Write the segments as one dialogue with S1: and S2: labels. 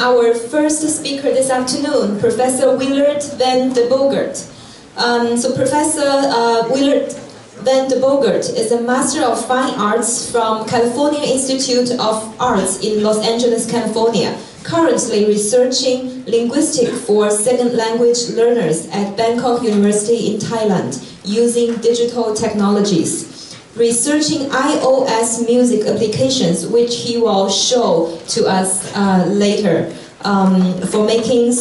S1: our first speaker this afternoon, Professor Willard van de Bogert. So Professor Willard van de Bogert is a Master of Fine Arts from California Institute of Arts in Los Angeles, California, currently researching linguistics for second language learners at Bangkok University in Thailand using digital technologies. Researching iOS music applications, which he will show to us later, for making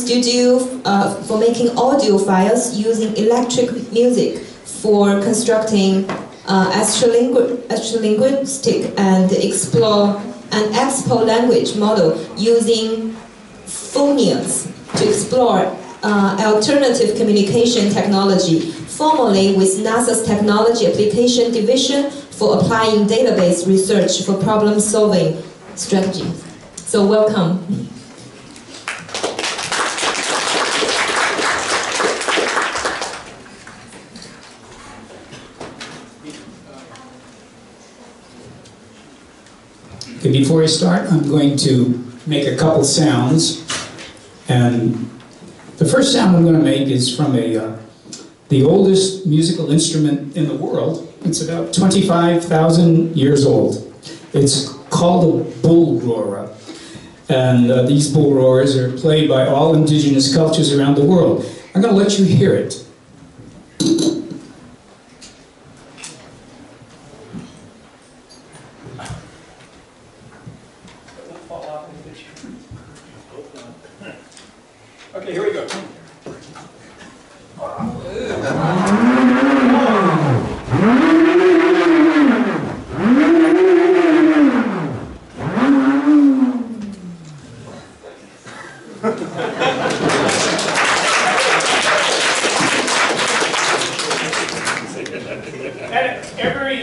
S1: audio files using electric music, for constructing astrolinguistic and explore an expo language model using phonemes to explore alternative communication technology, formerly with NASA's Technology Application Division for applying database research for problem-solving strategies. So welcome.
S2: Okay, before I start, I'm going to make a couple sounds, and the first sound I'm going to make is from the oldest musical instrument in the world. It's about 25,000 years old. It's called a bull roarer, and these bull roarers are played by all indigenous cultures around the world. I'm going to let you hear it. Okay, here we go.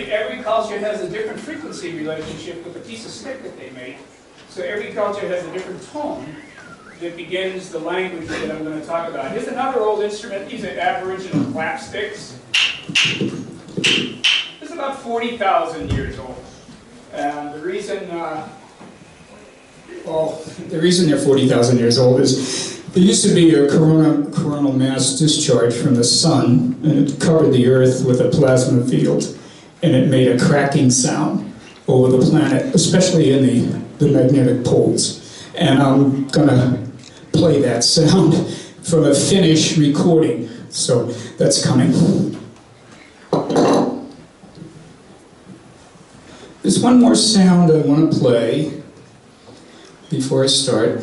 S2: Every culture has a different frequency relationship with the piece of stick that they make. So every culture has a different tone that begins the language that I'm going to talk about. Here's another old instrument. These are Aboriginal clapsticks. It's about 40,000 years old. And the reason they're 40,000 years old is there used to be a coronal mass discharge from the sun, and it covered the Earth with a plasma field, and it made a cracking sound over the planet, especially in the magnetic poles. And I'm going to play that sound from a Finnish recording. So that's coming. There's one more sound I want to play before I start.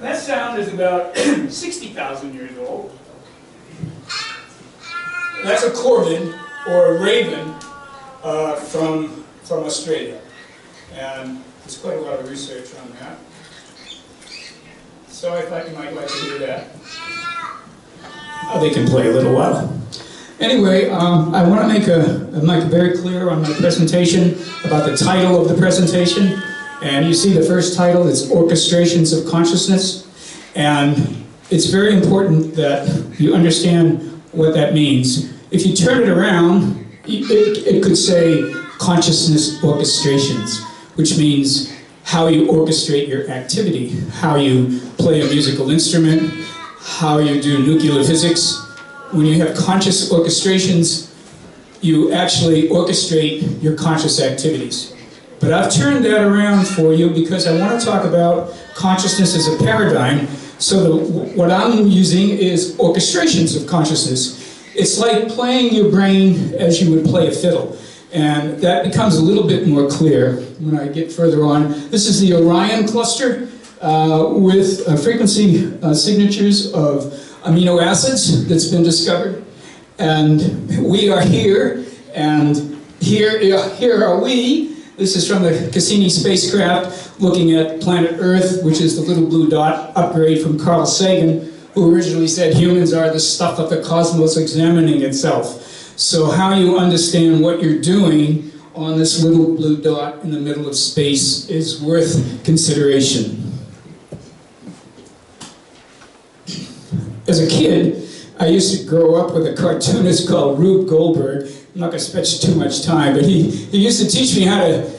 S2: That sound is about 60,000 years old. That's a corvid, or a raven, from Australia. And there's quite a lot of research on that. So I thought you might like to hear that. They can play a little while. Anyway, I want to make it very clear on my presentation about the title of the presentation. And you see the first title, it's Orchestrations of Consciousness. And it's very important that you understand what that means. If you turn it around, it could say Consciousness Orchestrations, which means how you orchestrate your activity, how you play a musical instrument, how you do nuclear physics. When you have conscious orchestrations, you actually orchestrate your conscious activities. But I've turned that around for you because I want to talk about consciousness as a paradigm. So what I'm using is orchestrations of consciousness. It's like playing your brain as you would play a fiddle. And that becomes a little bit more clear when I get further on. This is the Orion cluster with frequency signatures of amino acids that's been discovered. And we are here, and here are we. This is from the Cassini spacecraft looking at planet Earth, which is the little blue dot upgrade from Carl Sagan, who originally said humans are the stuff of the cosmos examining itself. So how you understand what you're doing on this little blue dot in the middle of space is worth consideration. As a kid, I used to grow up with a cartoonist called Rube Goldberg. I'm not going to spend too much time, but he used to teach me how to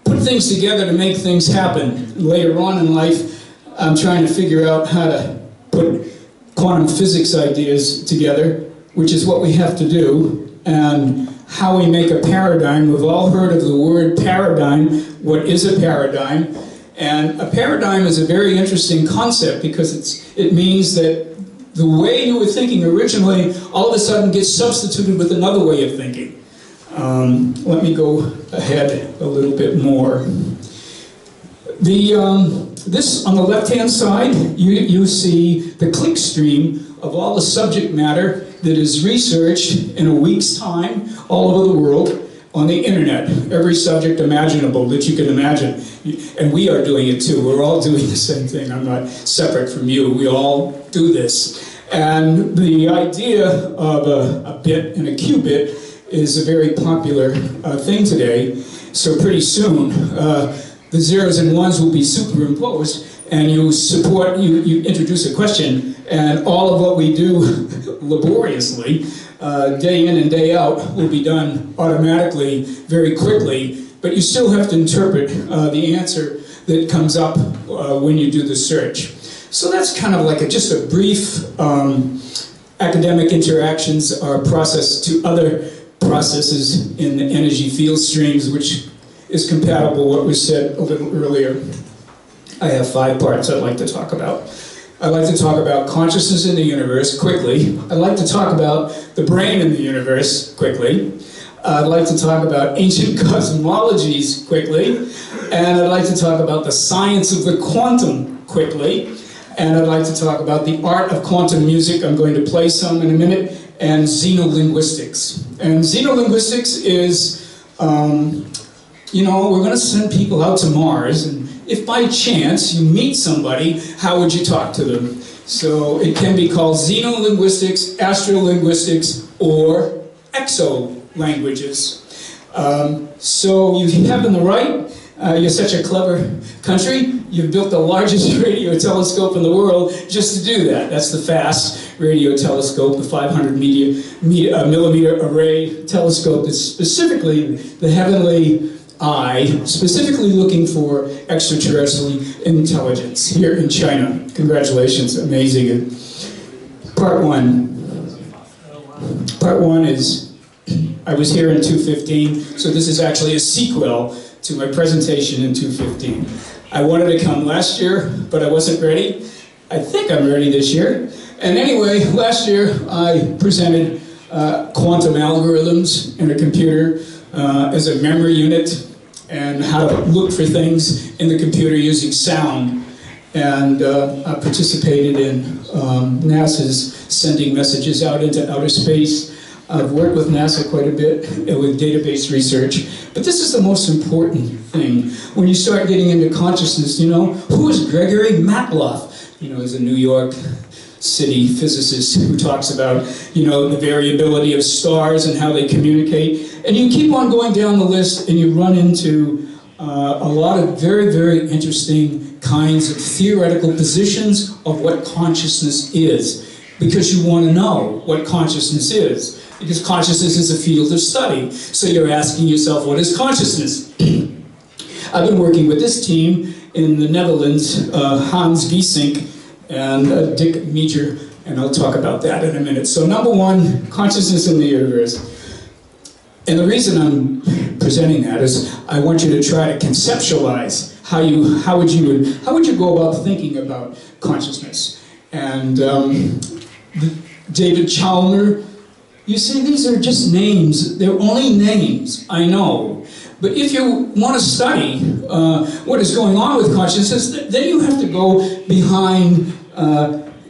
S2: put things together to make things happen. Later on in life, I'm trying to figure out how to put quantum physics ideas together, which is what we have to do, and how we make a paradigm. We've all heard of the word paradigm. What is a paradigm? And a paradigm is a very interesting concept because it means that the way you were thinking originally all of a sudden gets substituted with another way of thinking. Let me go ahead a little bit more. This, on the left-hand side, you see the click stream of all the subject matter that is researched in a week's time all over the world on the internet. Every subject imaginable that you can imagine. And we are doing it too. We're all doing the same thing. I'm not separate from you. We all do this. And the idea of a bit and a qubit is a very popular thing today. So pretty soon, the zeros and ones will be superimposed, and you introduce a question, and all of what we do laboriously, day in and day out, will be done automatically, very quickly, but you still have to interpret the answer that comes up when you do the search. So that's kind of like just a brief academic interactions are processed to other processes in the energy field streams, which is compatible with what was said a little earlier. I have 5 parts I'd like to talk about. I'd like to talk about consciousness in the universe quickly. I'd like to talk about the brain in the universe quickly. I'd like to talk about ancient cosmologies quickly. And I'd like to talk about the science of the quantum quickly. And I'd like to talk about the art of quantum music. I'm going to play some in a minute. And xenolinguistics. And xenolinguistics is, you know, we're going to send people out to Mars, and if by chance you meet somebody, how would you talk to them? So it can be called xenolinguistics, astrolinguistics, or exolanguages. So you have on the right, you're such a clever country, you've built the largest radio telescope in the world just to do that. That's the FAST radio telescope, the 500 millimeter array telescope that's specifically the heavenly eye, specifically looking for extraterrestrial intelligence here in China. Congratulations, amazing. Part one. Part one is, I was here in 2015, so this is actually a sequel to my presentation in 2015. I wanted to come last year, but I wasn't ready. I think I'm ready this year. And anyway, last year I presented quantum algorithms in a computer as a memory unit, and how to look for things in the computer using sound. And I participated in NASA's sending messages out into outer space. I've worked with NASA quite a bit with database research. But this is the most important thing. When you start getting into consciousness, you know, who is Gregory Matloff? You know, he's a New York City physicist who talks about, you know, the variability of stars and how they communicate. And you keep on going down the list and you run into a lot of very, very interesting kinds of theoretical positions of what consciousness is. Because you want to know what consciousness is. Because consciousness is a field of study. So you're asking yourself, what is consciousness? I've been working with this team in the Netherlands, Hans Wiesink and Dick Meacher, and I'll talk about that in a minute. So number one, consciousness in the universe. And the reason I'm presenting that is I want you to try to conceptualize how would you go about thinking about consciousness. And David Chalmers, you see, these are just names. They're only names, I know. But if you want to study what is going on with consciousness, then you have to go behind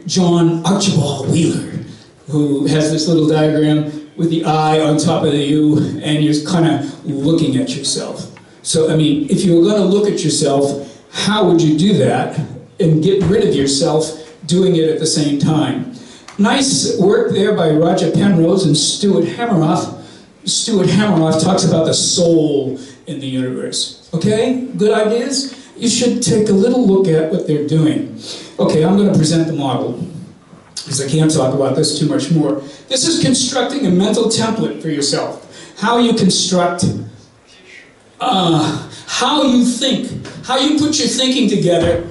S2: John Archibald Wheeler, who has this little diagram with the I on top of the U, and you're kind of looking at yourself. So, I mean, if you were going to look at yourself, how would you do that and get rid of yourself doing it at the same time. Nice work there by Roger Penrose and Stuart Hameroff. Stuart Hameroff talks about the soul in the universe. Okay, good ideas? You should take a little look at what they're doing. Okay, I'm going to present the model, because I can't talk about this too much more. This is constructing a mental template for yourself. How you construct, how you think, how you put your thinking together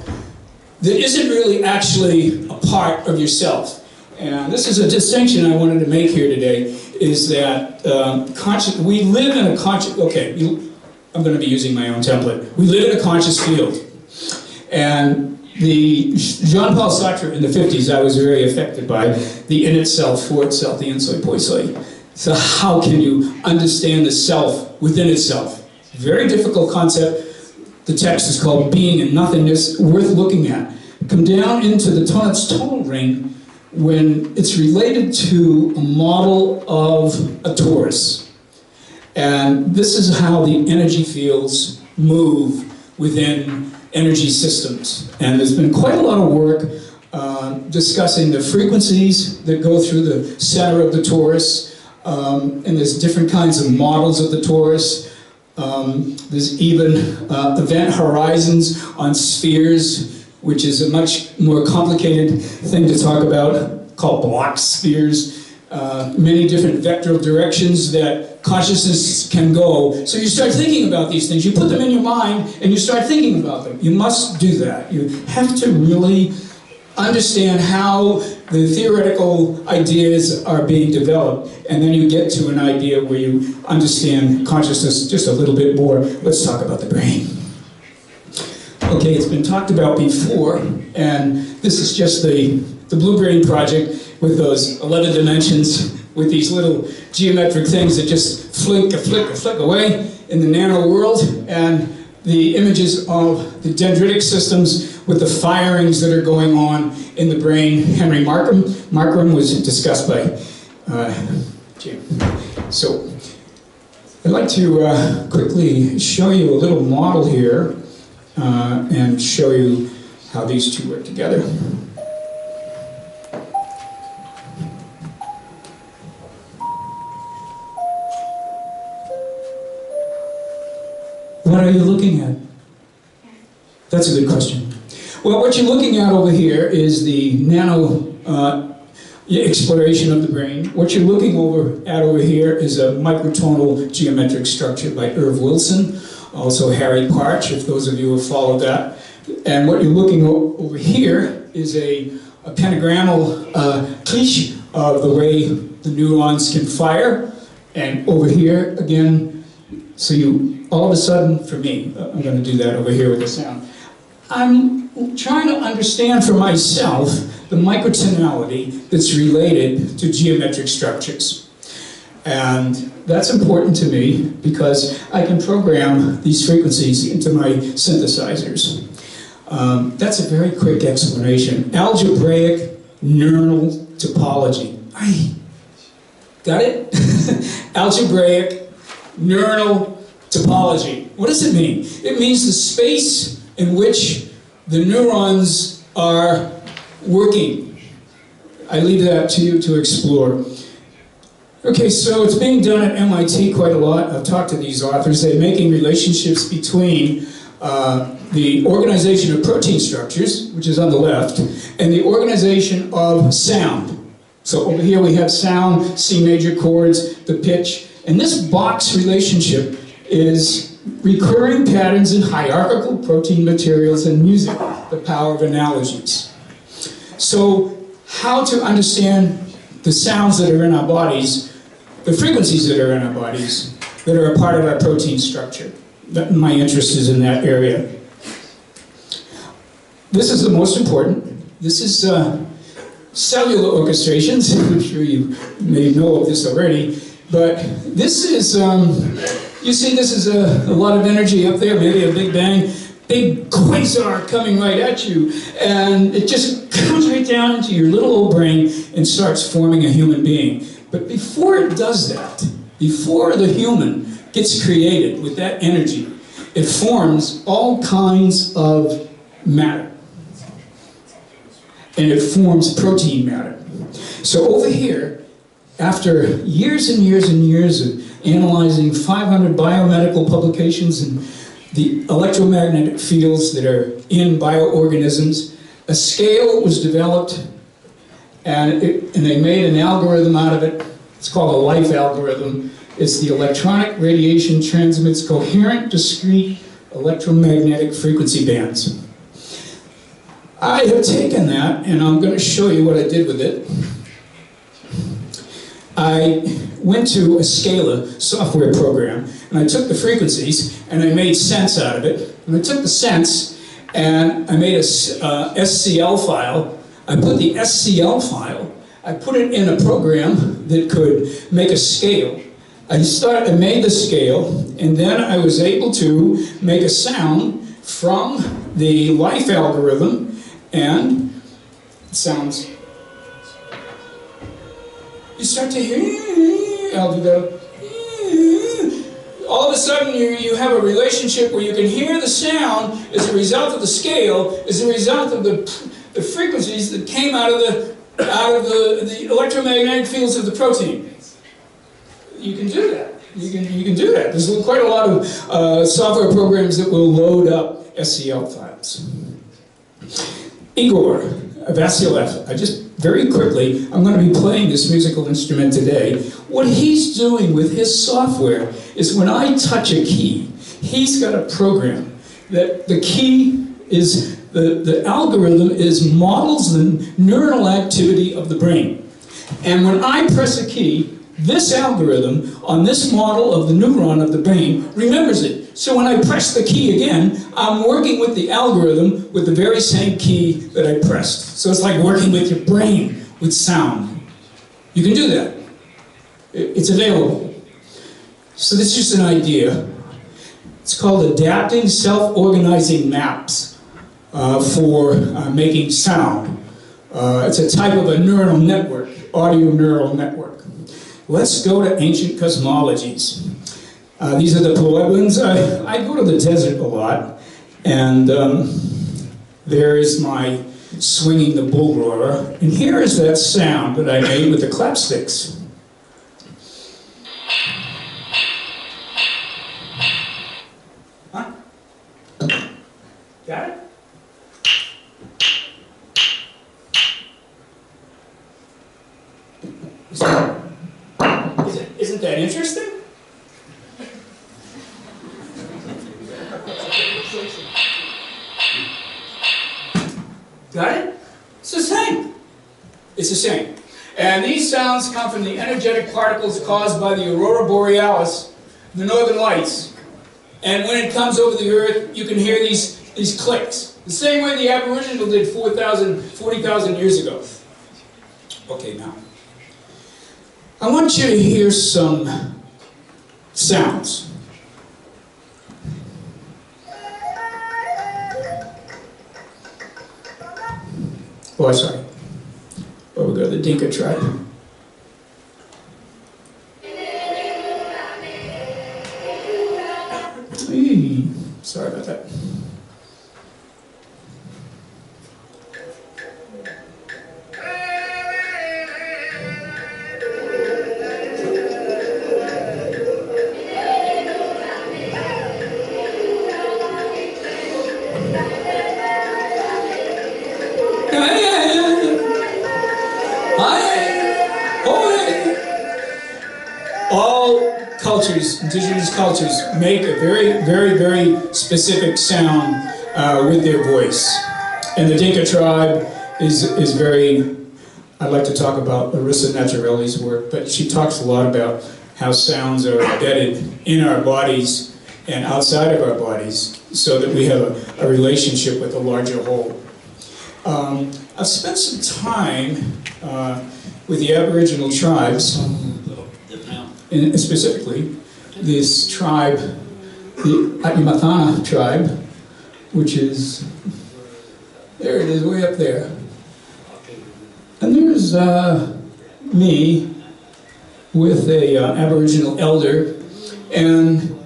S2: that isn't really actually a part of yourself. And this is a distinction I wanted to make here today, is that we live in a conscious, okay, I'm going to be using my own template. We live in a conscious field. And Jean-Paul Sartre in the 50s, I was very affected by the in itself, for itself, the in soi, poi soi. So how can you understand the self within itself? Very difficult concept. The text is called Being and Nothingness, worth looking at. Come down into the tonal ring when it's related to a model of a torus. And this is how the energy fields move within energy systems. And there's been quite a lot of work discussing the frequencies that go through the center of the torus. And there's different kinds of models of the torus. There's even event horizons on spheres, which is a much more complicated thing to talk about, called block spheres. Many different vectoral directions that consciousness can go. So you start thinking about these things. You put them in your mind and you start thinking about them. You must do that. You have to really understand how the theoretical ideas are being developed, and then you get to an idea where you understand consciousness just a little bit more. Let's talk about the brain. Okay, it's been talked about before, and this is just the Blue Brain project with those 11 dimensions, with these little geometric things that just flick away in the nano world, and the images of the dendritic systems with the firings that are going on in the brain. Henry Markram was discussed by Jim. So I'd like to quickly show you a little model here and show you how these two work together. What are you looking at? That's a good question. Well, what you're looking at over here is the nano exploration of the brain. What you're looking at over here is a microtonal geometric structure by Irv Wilson, also Harry Partch, if those of you have followed that. And what you're looking over here is a pentagrammal cliche of the way the neurons can fire. And over here, again, so you, all of a sudden, for me, I'm going to do that over here with the sound. I'm trying to understand for myself the microtonality that's related to geometric structures. And that's important to me because I can program these frequencies into my synthesizers. That's a very quick explanation. Algebraic neural topology. Got it? Algebraic neural topology. What does it mean? It means the space in which the neurons are working. I leave that to you to explore. Okay, so it's being done at MIT quite a lot. I've talked to these authors. They're making relationships between the organization of protein structures, which is on the left, and the organization of sound. So over here we have sound, C major chords, the pitch, and this box relationship is recurring patterns in hierarchical protein materials and music, the power of analogies. So how to understand the sounds that are in our bodies, the frequencies that are in our bodies, that are a part of our protein structure. My interest is in that area. This is the most important. This is cellular orchestrations. I'm sure you may know of this already. But this is, you see this is a lot of energy up there, maybe a big bang, big quasar coming right at you. And it just comes right down into your little old brain and starts forming a human being. But before it does that, before the human gets created with that energy, it forms all kinds of matter. and it forms protein matter. So over here, after years and years and years of analyzing 500 biomedical publications and the electromagnetic fields that are in bioorganisms, a scale was developed, and they made an algorithm out of it. It's called a life algorithm. It's the electronic radiation transmits coherent, discrete electromagnetic frequency bands. I have taken that, and I'm going to show you what I did with it. I went to a Scala software program, and I took the frequencies, and I made sense out of it. And I took the sense, and I made a SCL file. I put the SCL file, I put it in a program that could make a scale. I made the scale, and then I was able to make a sound from the life algorithm, and it sounds... You start to hear, I'll do that. All of a sudden you have a relationship where you can hear the sound as a result of the scale, as a result of the frequencies that came out of the electromagnetic fields of the protein. You can do that. You can do that. There's quite a lot of software programs that will load up SCL files. Igor Vasilev, very quickly, I'm going to be playing this musical instrument today. What he's doing with his software is when I touch a key, he's got a program that the key is, the algorithm models the neural activity of the brain. And when I press a key, this algorithm on this model of the neuron of the brain remembers it. So when I press the key again, I'm working with the algorithm with the very same key that I pressed. So it's like working with your brain with sound. You can do that. It's available. So this is just an idea. It's called adapting self-organizing maps for making sound. It's a type of a neural network, audio neural network. Let's go to ancient cosmologies. These are the Pueblos. I go to the desert a lot, and there is my swinging the bull roarer, and here is that sound that I made with the clapsticks. Huh? Got it? Isn't that interesting? Got it? It's the same. It's the same. And these sounds come from the energetic particles caused by the aurora borealis, the northern lights. And when it comes over the earth, you can hear these clicks. The same way the Aboriginal did 40,000 years ago. Okay, now. I want you to hear some sounds. Oh, sorry. Oh, we go to the Dinka tribe. Hey, sorry about that. All cultures, indigenous cultures, make a very, very, very specific sound with their voice. And the Dinka tribe is very, I'd like to talk about Larissa Naturelli's work, but she talks a lot about how sounds are embedded in our bodies and outside of our bodies so that we have a relationship with a larger whole. I've spent some time with the Aboriginal tribes, and specifically this tribe, the Atyimathana tribe, which is, there it is, way up there. And there's me with a Aboriginal elder, and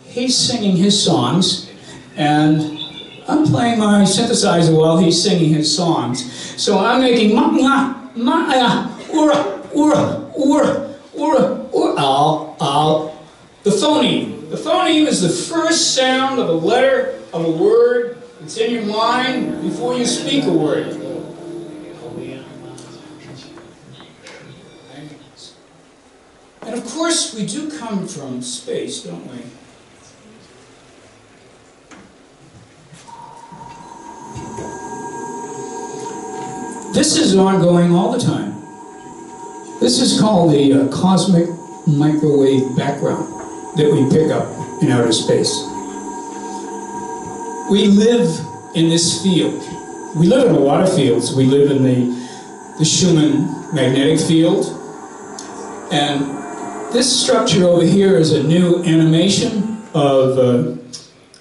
S2: he's singing his songs, and I'm playing my synthesizer while he's singing his songs. So I'm making the phoneme. The phoneme is the first sound of a letter of a word that's in your mind before you speak a word. And of course, we do come from space, don't we? This is ongoing all the time. This is called the cosmic microwave background that we pick up in outer space. We live in this field. We live in a lot of fields. We live in the Schumann magnetic field. And this structure over here is a new animation of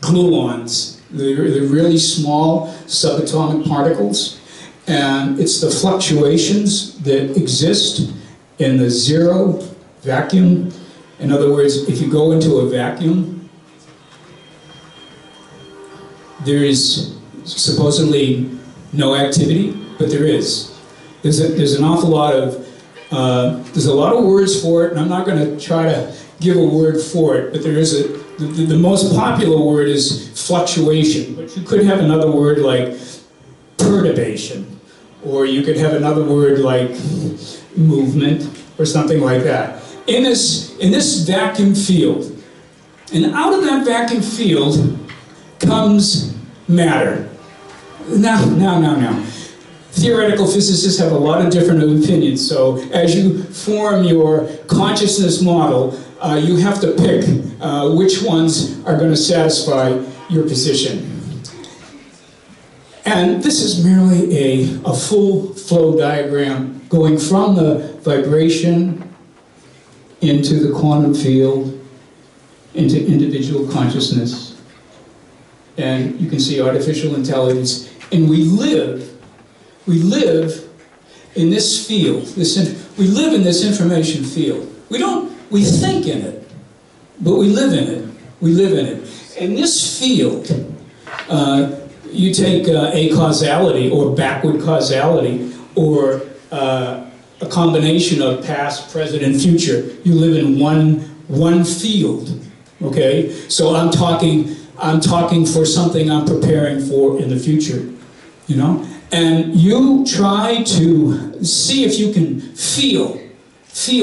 S2: gluons. They're really small subatomic particles. And it's the fluctuations that exist in the zero vacuum. In other words, if you go into a vacuum, there is supposedly no activity, but there is. There's an awful lot of, there's a lot of words for it, and I'm not going to try to give a word for it, but there is the most popular word is fluctuation, but you could have another word like perturbation. Or you could have another word like movement or something like that. In this vacuum field, and out of that vacuum field comes matter. Now. Theoretical physicists have a lot of different opinions, so as you form your consciousness model, you have to pick which ones are going to satisfy your position. And this is merely a full flow diagram going from the vibration into the quantum field, into individual consciousness. And you can see artificial intelligence. And we live in this field. We live in this information field. We think in it, but we live in it. We live in it. And this field, you take a causality or backward causality or a combination of past, present, and future. You live in one field, okay? So I'm talking for something I'm preparing for in the future, you know? And you try to see if you can feel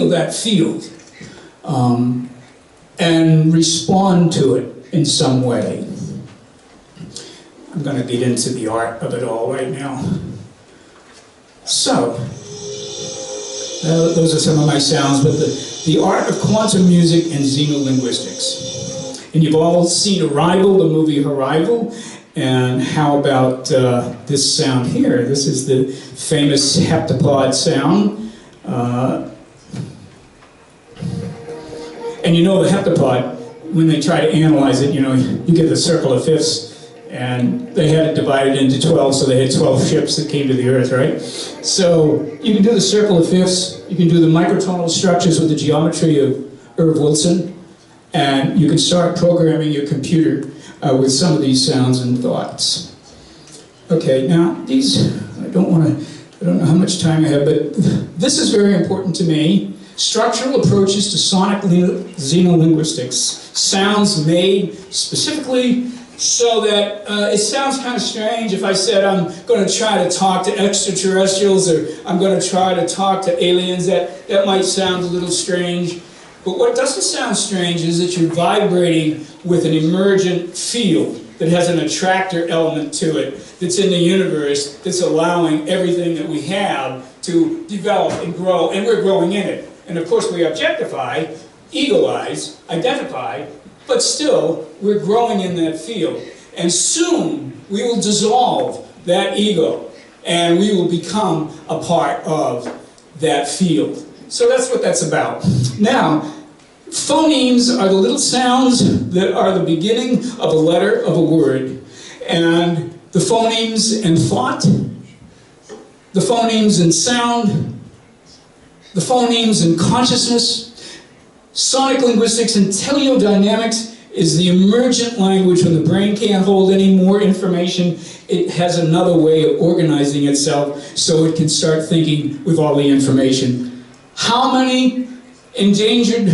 S2: that field and respond to it in some way. I'm going to get into the art of it all right now. So, those are some of my sounds, but the art of quantum music and xenolinguistics. And you've all seen Arrival, the movie Arrival, and how about this sound here? This is the famous heptapod sound. And you know the heptapod, when they try to analyze it, you know, you get the circle of fifths, and they had it divided into 12, so they had 12 ships that came to the Earth, right? So you can do the circle of fifths, you can do the microtonal structures with the geometry of Irv Wilson, and you can start programming your computer with some of these sounds and thoughts. Okay, now these, I don't know how much time I have, but this is very important to me. Structural approaches to sonic xenolinguistics. Sounds made specifically so that it sounds kind of strange if I said I'm going to try to talk to extraterrestrials or I'm going to try to talk to aliens. That might sound a little strange. But what doesn't sound strange is that you're vibrating with an emergent field that has an attractor element to it that's in the universe that's allowing everything that we have to develop and grow, and we're growing in it. And of course we objectify, egoize, identify, but still we're growing in that field. And soon we will dissolve that ego and we will become a part of that field. So that's what that's about. Now, phonemes are the little sounds that are the beginning of a letter of a word. And the phonemes in thought, the phonemes in sound, the phonemes in consciousness, sonic linguistics and teleodynamics is the emergent language. When the brain can't hold any more information, it has another way of organizing itself so it can start thinking with all the information. How many endangered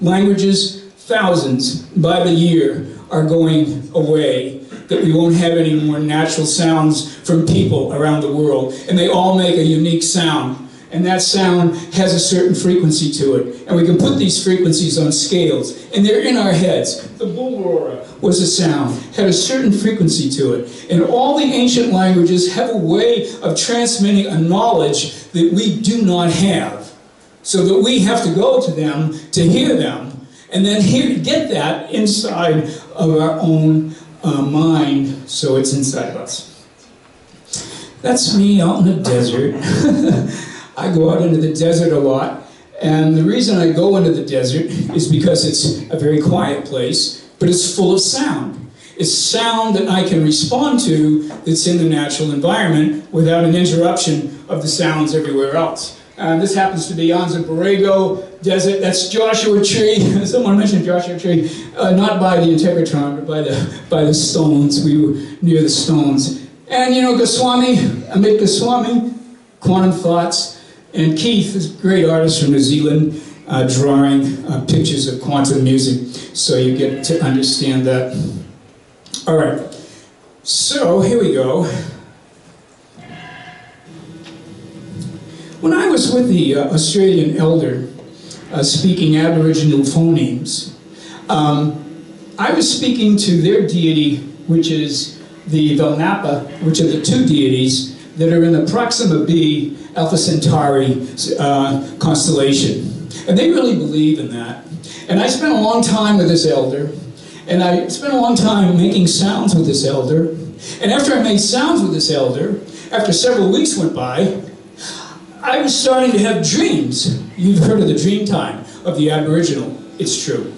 S2: languages, thousands by the year, are going away, that we won't have any more natural sounds from people around the world, and they all make a unique sound. And that sound has a certain frequency to it. And we can put these frequencies on scales. And they're in our heads. The bull roarer was a sound, had a certain frequency to it. And all the ancient languages have a way of transmitting a knowledge that we do not have. So that we have to go to them to hear them. And then get that inside of our own mind. So it's inside of us. That's me out in the desert. I go out into the desert a lot, and the reason I go into the desert is because it's a very quiet place, but it's full of sound. It's sound that I can respond to that's in the natural environment without an interruption of the sounds everywhere else. This happens to be Anza Borrego Desert. That's Joshua Tree. Someone mentioned Joshua Tree. Not by the Integratron, but by the stones. We were near the stones. And you know, Goswami, Amit Goswami, Quantum Thoughts. And Keith is a great artist from New Zealand, drawing pictures of quantum music, so you get to understand that. All right, so here we go. When I was with the Australian elder speaking Aboriginal phonemes, I was speaking to their deity, which is the Velnapa, which are the two deities that are in the Proxima b Alpha Centauri constellation. And they really believe in that. And I spent a long time with this elder, and I spent a long time making sounds with this elder. And after I made sounds with this elder, after several weeks went by, I was starting to have dreams. You've heard of the dream time of the Aboriginal. It's true.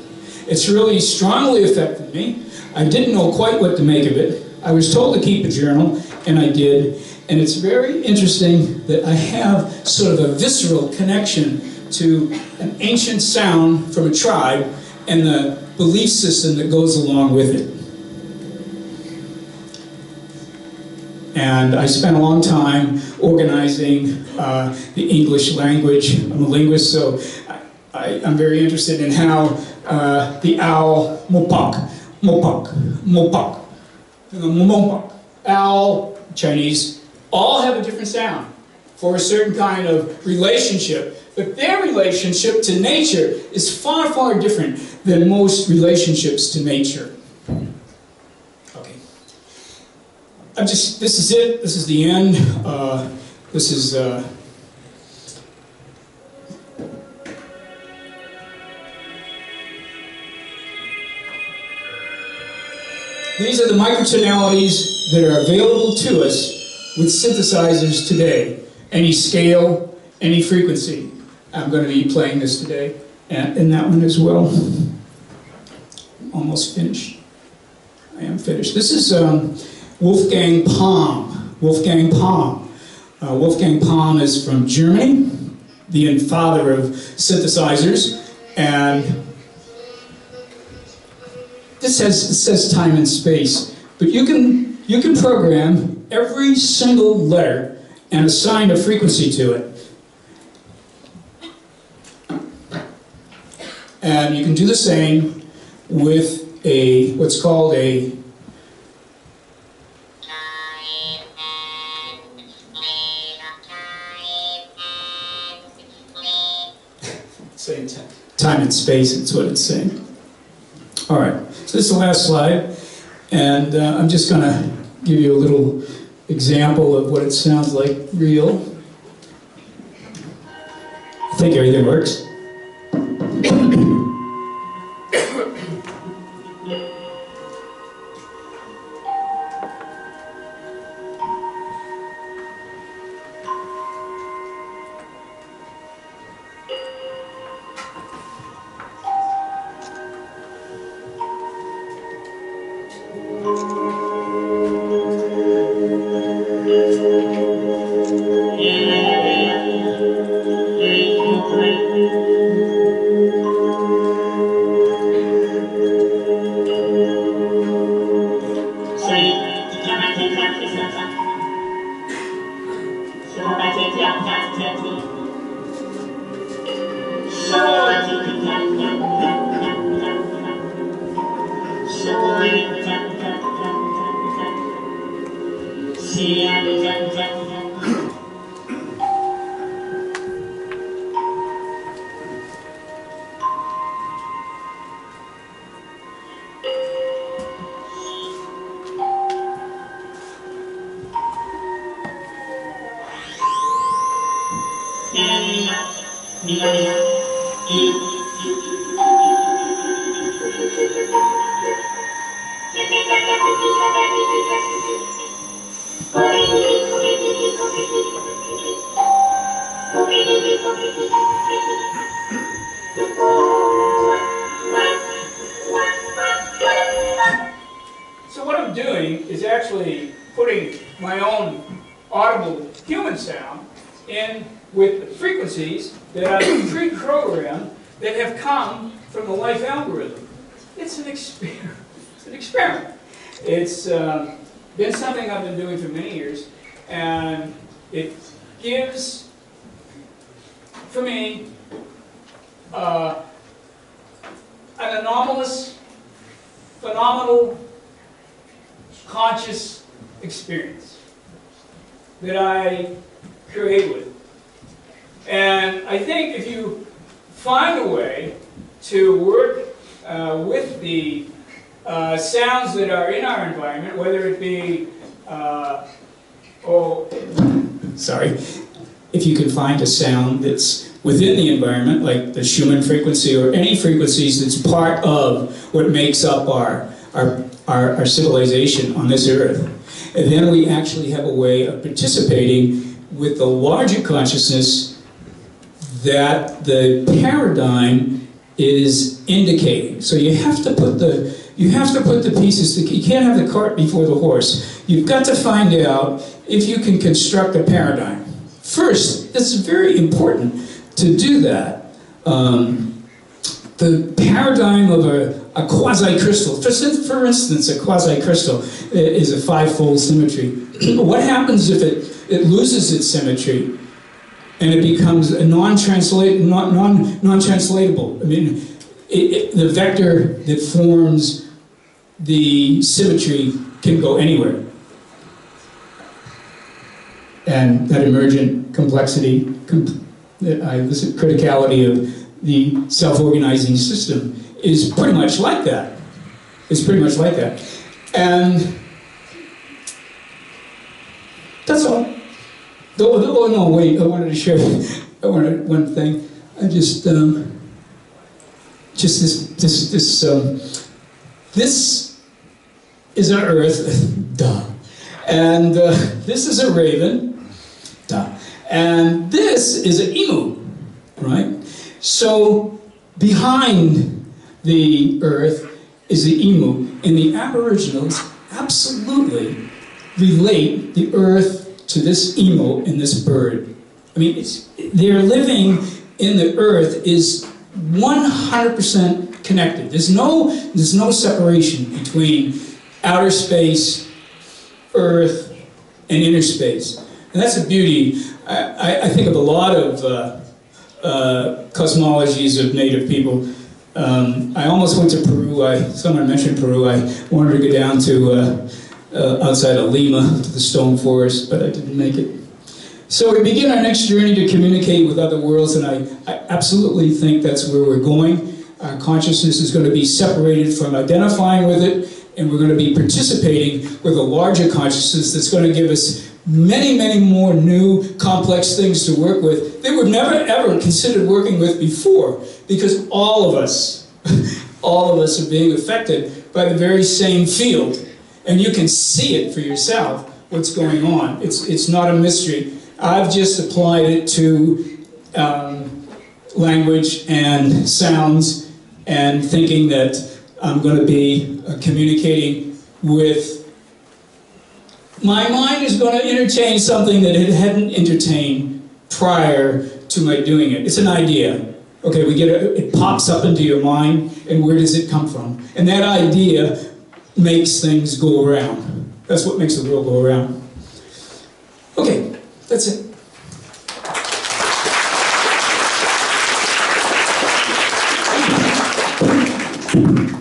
S2: It's really strongly affected me. I didn't know quite what to make of it. I was told to keep a journal, and I did. And it's very interesting that I have sort of a visceral connection to an ancient sound from a tribe and the belief system that goes along with it. And I spent a long time organizing the English language. I'm a linguist, so I'm very interested in how the owl, mopak, mopak, mopak, mopak, owl, Chinese, all have a different sound for a certain kind of relationship. But their relationship to nature is far, far different than most relationships to nature. Okay. This is it. This is the end. This is... These are the microtonalities that are available to us with synthesizers today. Any scale, any frequency. I'm going to be playing this today, and that one as well. I'm almost finished. I am finished. This is Wolfgang Palm. Wolfgang Palm. Wolfgang Palm is from Germany, the father of synthesizers, and this says time and space, but you can program every single letter and assign a frequency to it. And you can do the same with what's called a saying time and space, it's what it's saying. All right, so this is the last slide, and I'm just going to give you a little example of what it sounds like real. I think everything works. So what I'm doing is actually putting my own audible human sound in with the frequencies that I've pre-programmed that have come from the life algorithm. It's an experiment. It's an experiment. It's been something I've been doing for many years, and it gives, for me, an anomalous, phenomenal, conscious experience that I create with. And I think if you find a way to work with the sounds that are in our environment, whether it be, if you can find a sound that's within the environment, like the Schumann frequency or any frequencies that's part of what makes up our civilization on this earth. And then we actually have a way of participating with the larger consciousness that the paradigm is indicating. So you have to put the pieces, you can't have the cart before the horse. You've got to find out if you can construct a paradigm. First, it's very important to do that. The paradigm of a quasi-crystal, for instance, a quasi-crystal is a five-fold symmetry. What happens if it loses its symmetry and it becomes a non-translatable? I mean, the vector that forms the symmetry can go anywhere. And that emergent complexity, criticality of the self-organizing system is pretty much like that. It's pretty much like that. And that's all. Oh, no, wait, I wanted to share one thing. I just this is our Earth, duh. And this is a raven, duh. And this is an emu, right? So behind the Earth is the emu, and the Aboriginals absolutely relate the Earth to this emu and this bird. I mean, their living in the Earth is 100% connected. There's no separation between outer space, Earth, and inner space. And that's the beauty. I think of a lot of cosmologies of native people. I almost went to Peru. Someone mentioned Peru. I wanted to go down to outside of Lima to the stone forest, but I didn't make it. So we begin our next journey to communicate with other worlds, and I absolutely think that's where we're going. Our consciousness is going to be separated from identifying with it, and we're going to be participating with a larger consciousness that's going to give us many, many more new, complex things to work with that we've never, ever considered working with before, because all of us are being affected by the very same field. And you can see it for yourself, what's going on. It's not a mystery. I've just applied it to language and sounds and thinking that I'm going to be communicating with... My mind is going to entertain something that it hadn't entertained prior to my doing it. It's an idea. Okay, it pops up into your mind, and where does it come from? And that idea makes things go around. That's what makes the world go around. Okay, that's it.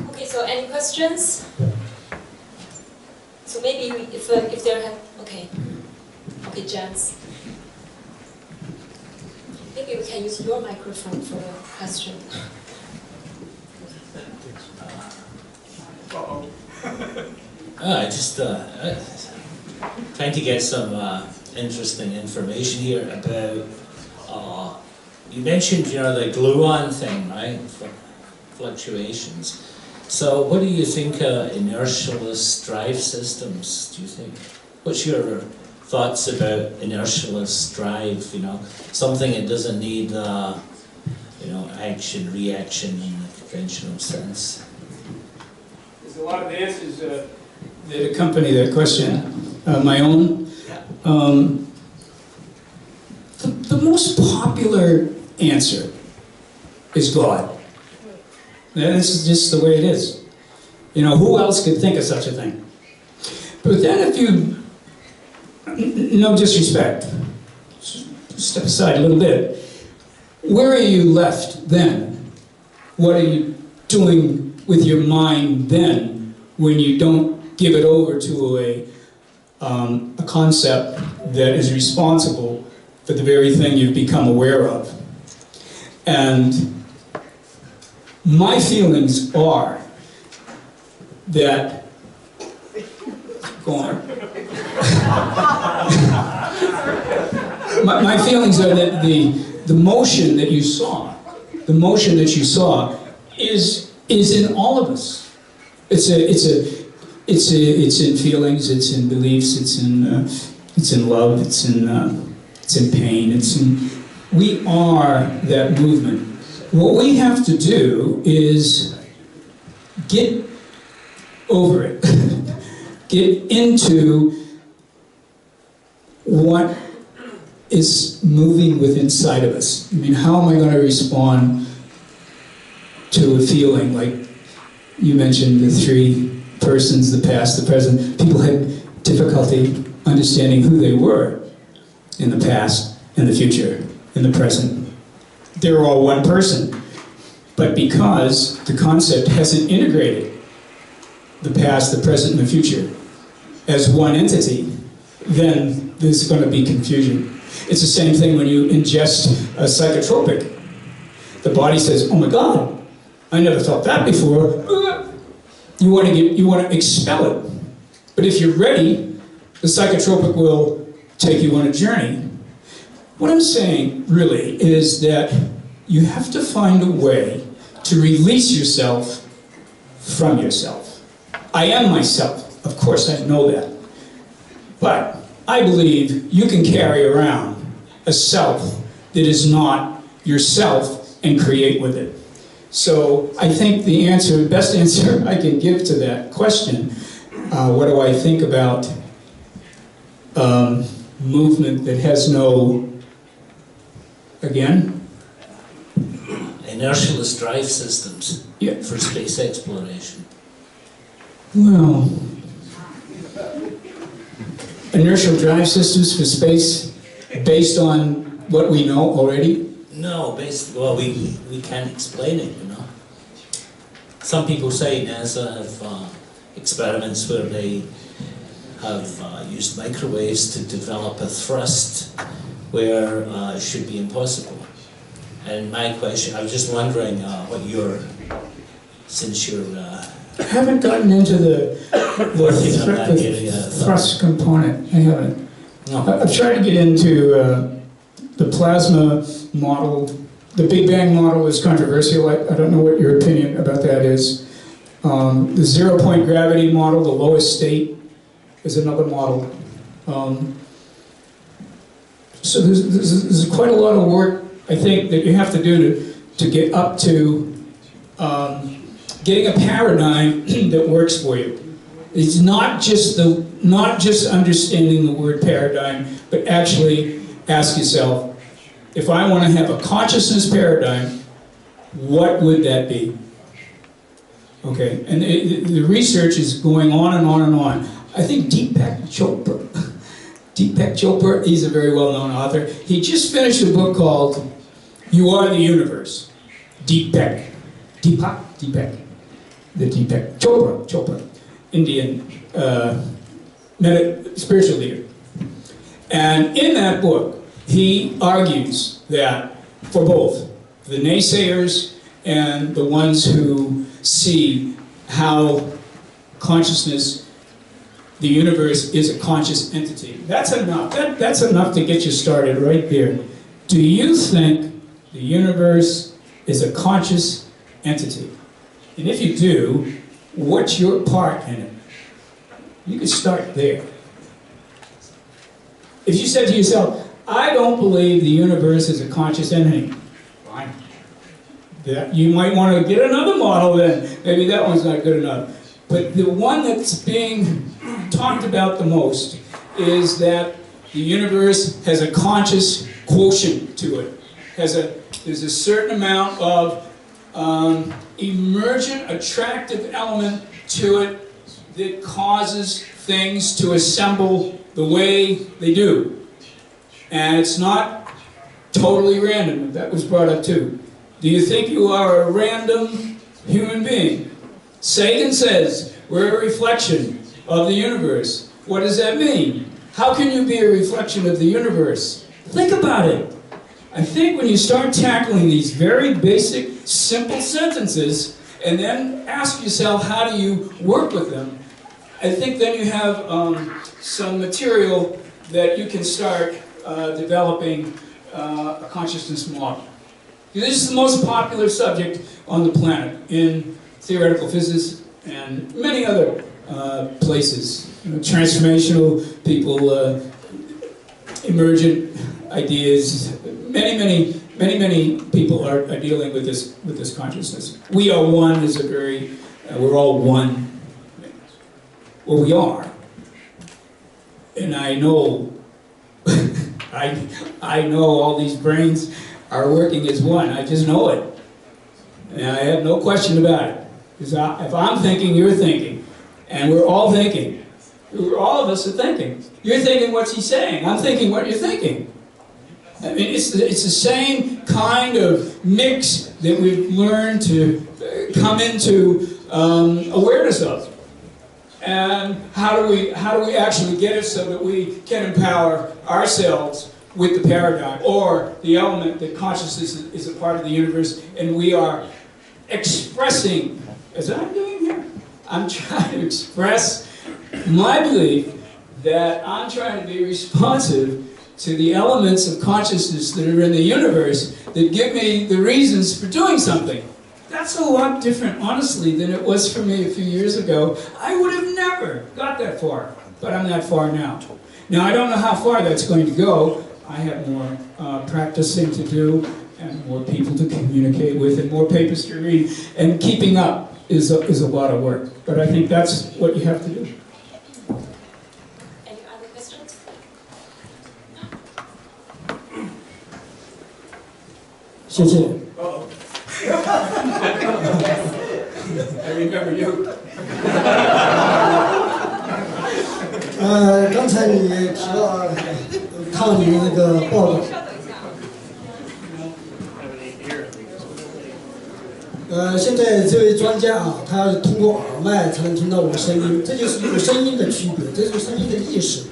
S1: Okay, so any questions? So maybe if there have, okay, Jens. Maybe we can use your microphone for the question.
S2: Uh-oh.
S3: I just trying to get some interesting information here about you mentioned, the gluon thing, right? Fluctuations. So what do you think inertialist drive systems, do you think? What's your thoughts about inertialist drive, something that doesn't need, action, reaction in the conventional sense?
S2: There's a lot of answers that accompany that question. My own. The most popular answer is God. This is just the way it is. Who else could think of such a thing? But then if you, no disrespect, step aside a little bit, where are you left then? What are you doing with your mind then when you don't give it over to a concept that is responsible for the very thing you've become aware of? And my feelings are that, go on. my feelings are that the motion that you saw, is in all of us. It's in feelings, it's in beliefs, it's in love, it's in pain, we are that movement. What we have to do is get over it. Get into what is moving within inside of us. I mean, how am I going to respond to a feeling like you mentioned the three persons, the past, the present? People had difficulty understanding who they were in the past, in the future, in the present. They're all one person. But because the concept hasn't integrated the past, the present, and the future as one entity, then there's going to be confusion. It's the same thing when you ingest a psychotropic. The body says, "Oh my God, I never felt that before." You want to expel it. But if you're ready, the psychotropic will take you on a journey. What I'm saying, really, is that you have to find a way to release yourself from yourself. I am myself. Of course, I know that. But I believe you can carry around a self that is not yourself and create with it. So I think the best answer I can give to that question, what do I think about movement that has no, again?
S3: Inertialist drive systems,
S2: Yeah.
S3: for space exploration.
S2: Well, inertial drive systems for space based on what we know already?
S3: No, well, we can't explain it, Some people say NASA have experiments where they have used microwaves to develop a thrust where it should be impossible. And my question, I was just wondering what since you're...
S2: I haven't gotten into the thrust component. I haven't.
S3: No.
S2: I've tried to get into the plasma model. The Big Bang model is controversial. I don't know what your opinion about that is. The zero-point gravity model, the lowest state, is another model. So there's quite a lot of work, I think, that you have to do to get up to getting a paradigm that works for you. It's not just understanding the word paradigm, but actually ask yourself, if I want to have a consciousness paradigm, what would that be? Okay, and the research is going on and on and on. I think Deepak Chopra, he's a very well-known author. He just finished a book called "You Are the Universe." Deepak Chopra, Indian spiritual leader. And in that book, he argues that for both the naysayers and the ones who see how consciousness, the universe, is a conscious entity. That's enough. That's enough to get you started right there. Do you think the universe is a conscious entity? And if you do, what's your part in it? You can start there. If you said to yourself, I don't believe the universe is a conscious entity, fine. You might want to get another model then. Maybe that one's not good enough. But the one that's being talked about the most is that the universe has a conscious quotient to it. There's a certain amount of emergent, attractive element to it that causes things to assemble the way they do. And it's not totally random. That was brought up too. Do you think you are a random human being? Sagan says we're a reflection of the universe. What does that mean? How can you be a reflection of the universe? Think about it. I think when you start tackling these very basic, simple sentences, and then ask yourself how do you work with them, I think then you have some material that you can start developing a consciousness model. This is the most popular subject on the planet in theoretical physics and many other places. You know, transformational people, emergent ideas. Many people are dealing with this consciousness. We are one is a very, we're all one. Well, we are. And I know, I know all these brains are working as one. I just know it. And I have no question about it. Because if I'm thinking, you're thinking. And we're all thinking. All of us are thinking. You're thinking what's he saying. I'm thinking what you're thinking. I mean, it's the same kind of mix that we've learned to come into awareness of. And how do we actually get it so that we can empower ourselves with the paradigm, or the element that consciousness is a part of the universe, and we are expressing, as I'm doing here, I'm trying to express my belief that I'm trying to be responsive to the elements of consciousness that are in the universe that give me the reasons for doing something. That's a lot different, honestly, than it was for me a few years ago. I would have never got that far, but I'm that far now. Now, I don't know how far that's going to go. I have more practicing to do, and more people to communicate with, and more papers to read, and keeping up is a lot of work. But I think that's what you have to do.
S1: Any other questions?
S4: Thank you.
S2: I remember you.
S4: 刚才你提到看你那个报道，现在这位专家啊，他要通过耳麦才能听到我的声音，这就是一个声音的区别，这就是声音的意识。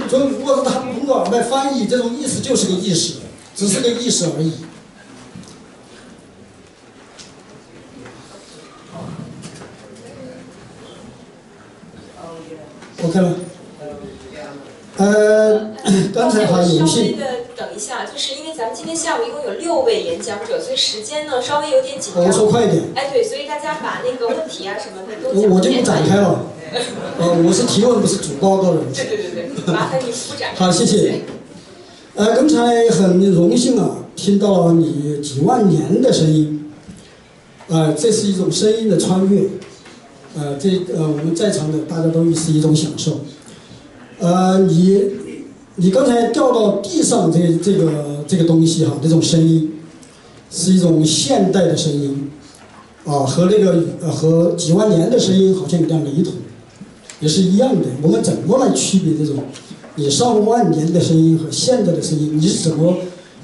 S4: 所以，如果是他通过耳麦翻译，这种意识就是个意识，只是个意识而已。OK 了。刚才还有
S1: 稍微的等一下，就是因为咱们今天下午一共有6位演讲者，所以时间呢稍微有点紧张。
S4: 我说快一点。
S1: 哎，对，所以大家把那个问题啊什么的都讲。
S4: 我就不展开了。我是提问，不是主报告人。
S1: 对，麻烦你不展开。
S4: 好，谢谢。刚才很荣幸啊，听到了你几万年的声音。这是一种声音的穿越。我们在场的大家都是一种享受。你刚才掉到地上这个东西哈，这种声音是一种现代的声音，和几万年的声音好像有点雷同，也是一样的。我们怎么来区别这种你上万年的声音和现代的声音？你是怎么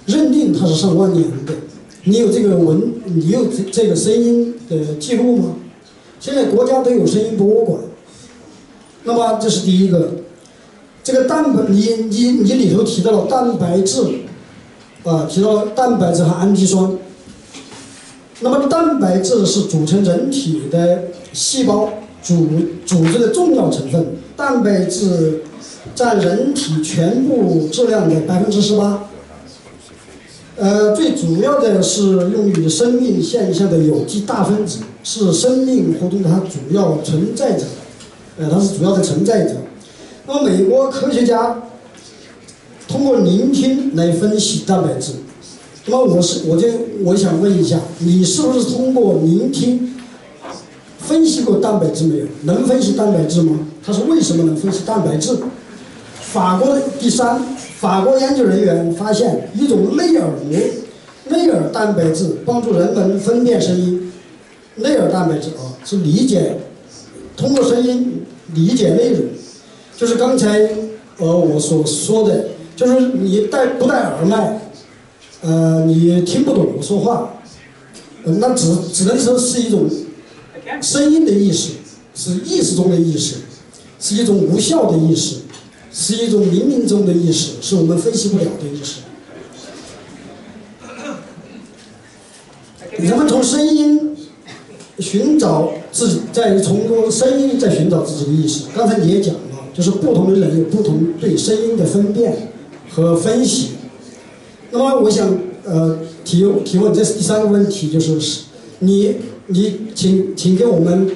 S4: 认定它是上万年的？你有这个声音的记录吗？现在国家都有声音博物馆。那么这是第一个。这个你里头提到了蛋白质，提到了蛋白质和氨基酸。那么蛋白质是组成人体的细胞组织的重要成分。蛋白质占人体全部质量的18%。最主要的是用于生命现象的有机大分子，是生命活动的它主要存在者，它是主要的存在者。那么美国科学家通过聆听来分析蛋白质。那么我想问一下，你是不是通过聆听分析过蛋白质没有？能分析蛋白质吗？它是为什么能分析蛋白质？法国研究人员发现一种内耳蛋白质帮助人们分辨声音。内耳蛋白质是通过声音理解内容，就是刚才我所说的，就是你不戴耳麦，你听不懂我说话，那只能说是一种声音的意识，是意识中的意识，是一种无效的意识，是一种冥冥中的意识，是我们分析不了的意识。人们从声音寻找自己，从声音再寻找自己的意识。刚才你也讲了，就是不同的人有不同对声音的分辨和分析。那么我想提问，这是第3个问题，就是你请给我们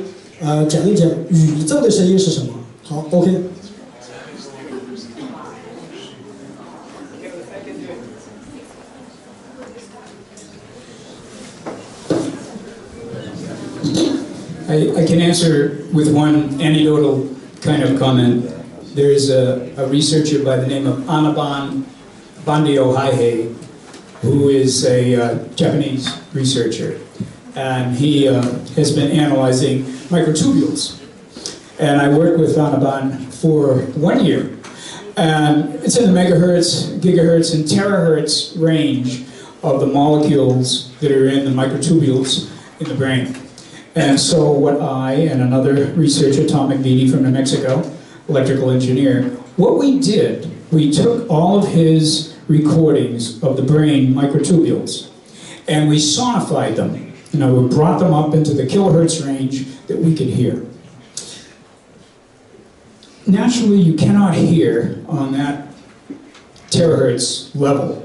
S4: 讲一讲宇宙的声音是什么？好 ，OK。I
S2: can answer with one anecdotal kind of comment. There's a researcher by the name of Anaban Bandiohaihe, who is a Japanese researcher, and he has been analyzing microtubules. And I worked with Anaban for 1 year, and it's in the megahertz, gigahertz, and terahertz range of the molecules that are in the microtubules in the brain. And so what I and another researcher, Tom McVitie from New Mexico, electrical engineer, what we did, we took all of his recordings of the brain microtubules and we sonified them. And we brought them up into the kilohertz range that we could hear. Naturally, you cannot hear on that terahertz level.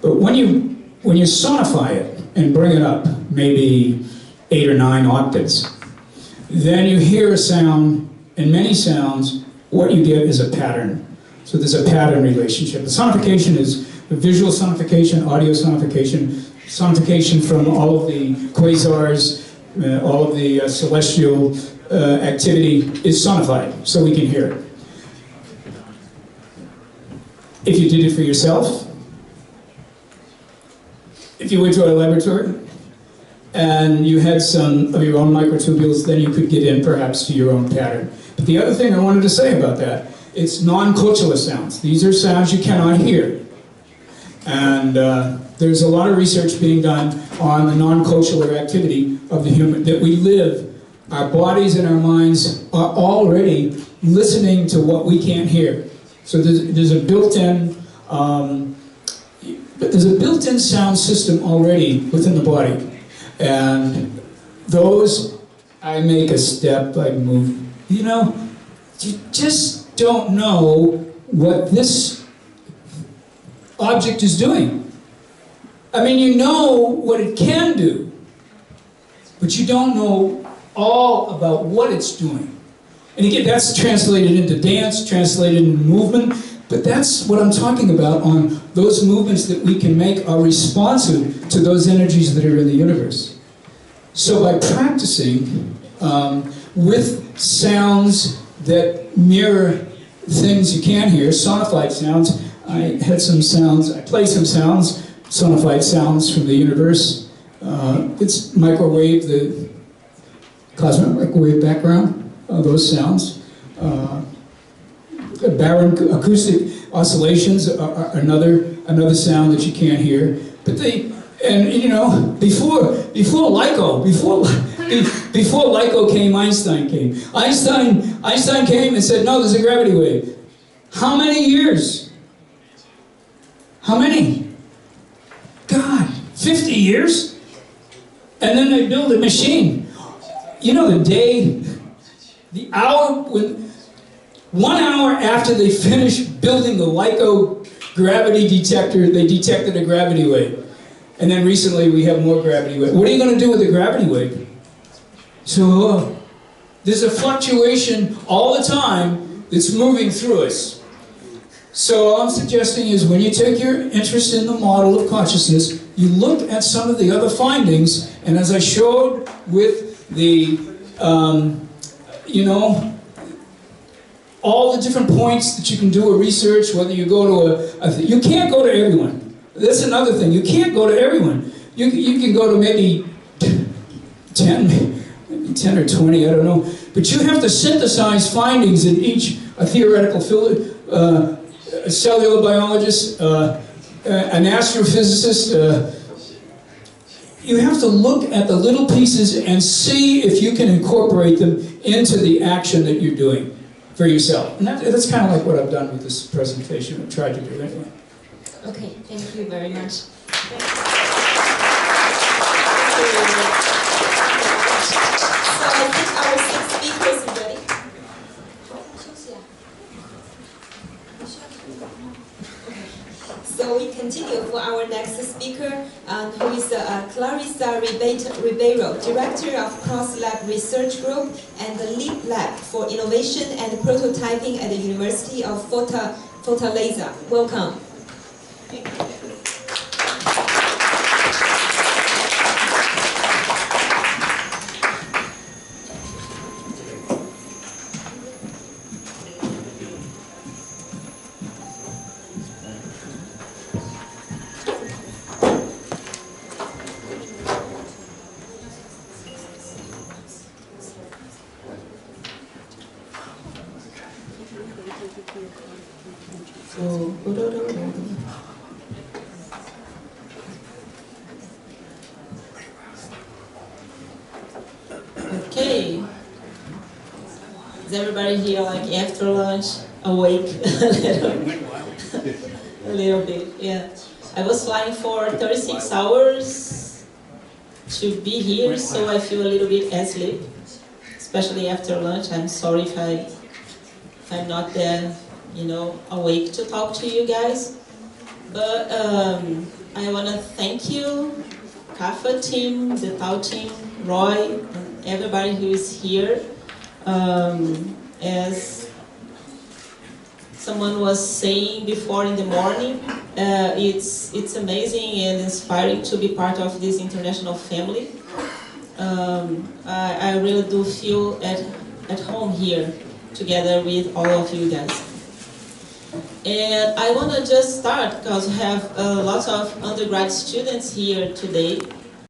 S2: But when you sonify it and bring it up, maybe 8 or 9 octaves, then you hear a sound, and many sounds, what you get is a pattern. So there's a pattern relationship. The sonification is the visual sonification, audio sonification, sonification from all of the quasars, all of the celestial activity is sonified, so we can hear it. If you did it for yourself, if you went to a laboratory, and you had some of your own microtubules, then you could get in perhaps to your own pattern. But the other thing I wanted to say about that, it's non-cochlear sounds. These are sounds you cannot hear. And there's a lot of research being done on the non-cochlear activity of the human, that we live, our bodies and our minds are already listening to what we can't hear. So there's a built-in sound system already within the body. And those, I make a step, I move. You know, you just don't know what this object is doing. I mean, you know what it can do, but you don't know all about what it's doing. And again, that's translated into dance, translated into movement, but that's what I'm talking about on those movements that we can make are responsive to those energies that are in the universe. So by practicing with sounds that mirror things you can hear, sonified sounds, I had some sounds, I played some sounds, sonified sounds from the universe. It's microwave, the cosmic microwave background, those sounds. Barren acoustic oscillations are another sound that you can't hear. But and you know, before LIGO came, Einstein came. Einstein came and said, no, there's a gravity wave. How many years? How many? God, 50 years? And then they build a machine. You know the day, the hour 1 hour after they finished building the LIGO gravity detector, they detected a gravity wave. And then recently we have more gravity wave. What are you going to do with the gravity wave? So there's a fluctuation all the time that's moving through us. So all I'm suggesting is when you take your interest in the model of consciousness, you look at some of the other findings, and as I showed with the, all the different points that you can do a research, whether you go to you can't go to everyone. That's another thing. You can't go to everyone. You can go to maybe 10 or 20, I don't know. But you have to synthesize findings in each, a theoretical a cellular biologist, an astrophysicist. You have to look at the little pieces and see if you can incorporate them into the action that you're doing for yourself. And that's kind of like what I've done with this presentation. I've tried to do anyway.
S1: Okay, thank you very much. So I think our 6 speakers are ready. So we continue for our next speaker, who is Clarissa Ribeiro, Director of Cross Lab Research Group and the Leap Lab for Innovation and Prototyping at the University of Fortaleza. Welcome. Thank you. Okay. Is everybody here like after lunch awake a little bit? Yeah. I was flying for 36 hours to be here, so I feel a little bit asleep, especially after lunch. I'm sorry if I'm not that, awake to talk to you guys. But I want to thank you, CAFA team, the TAU team, Roy, and everybody who is here. As someone was saying before in the morning, it's amazing and inspiring to be part of this international family. I really do feel at home here, together with all of you guys. And I want to just start because we have lots of undergrad students here today.